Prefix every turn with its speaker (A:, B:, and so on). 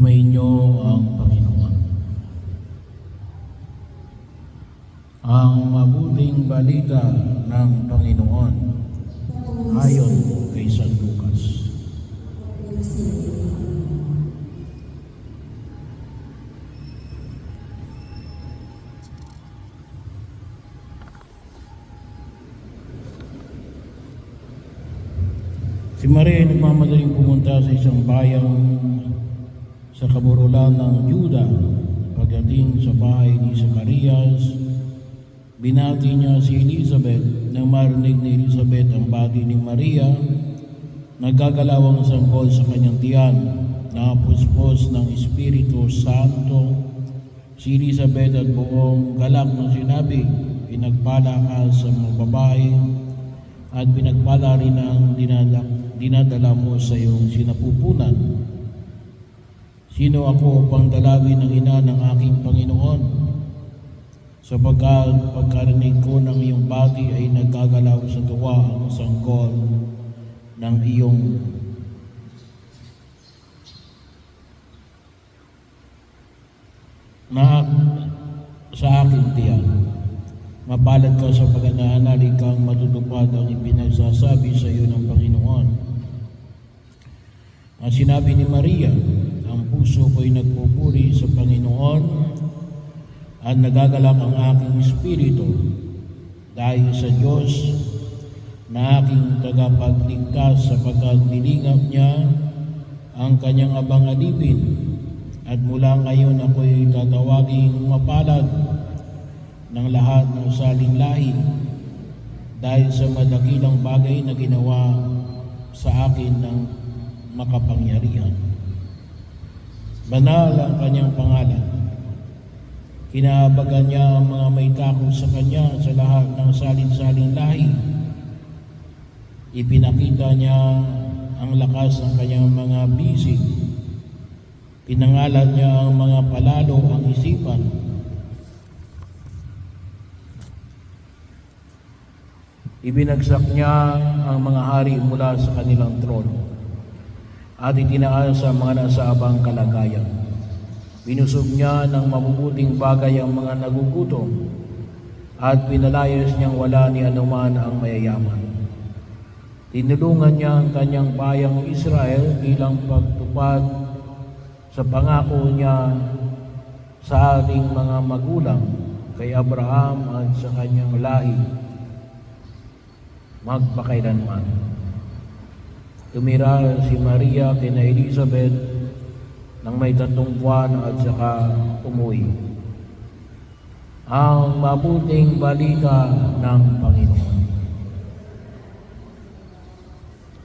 A: Sumainyo ang Panginoon. Ang mabuting balita ng Panginoon ayon kay San Lucas. Si Maria ay nagmamadaling pumunta sa isang bayang sa kaburulan ng Juda. Pagdating sa bahay ni Zacarias, binati niya si Elizabeth. Nang marinig ni Elizabeth ang bati ni Maria, naggagalaw ang sanggol sa kanyang tiyan. Napuspos ng Espiritu Santo si Elizabeth at buong galak na sinabi, "Pinagpala ka sa mga babae at pinagpala rin ang dinadala mo sa iyong sinapupunan. Sino ako upang dalawin ng ina ng aking Panginoon? Sapagkat pagkarinig ko ng iyong bati ay nagkagalaw sa tuwa ang sanggol ng iyong sa aking tiyan. Mapalad ka sa pagkanahanali kang matutupad ang ipinagsasabi sa iyo ng Panginoon." Ang sinabi ni Maria, "Ang puso ko'y nagpupuri sa Panginoon at nagagalak ang aking espiritu dahil sa Diyos na aking tagapagligtas, sapagkat nilingap niya ang kanyang abang-alipin, at mula ngayon ako'y tatawaging mapalad ng lahat ng saling lahi dahil sa madakilang bagay na ginawa sa akin ng makapangyarihan. Banal ang kanyang pangalan. Kinaabagan niya ang mga may takot sa kanya sa lahat ng salin-saling lahi. Ipinakita niya ang lakas ng kanyang mga bisig. Pinangalan niya ang mga palalo ang isipan. Ibinagsak niya ang mga hari mula sa kanilang trono at itinaas ang mga nasa abang kalagayan. Binusog niya ng mabubuting bagay ang mga nagugutom at pinalayas niyang wala ni anuman ang mayayaman. Tinulungan niya ang kanyang bayang Israel bilang pagtupad sa pangako niya sa ating mga magulang, kay Abraham at sa kanyang lahi magpakailanman. Tumira si Maria kina Elizabeth nang may 3 buwan at saka umuwi. Ang mabuting balita ng Panginoon.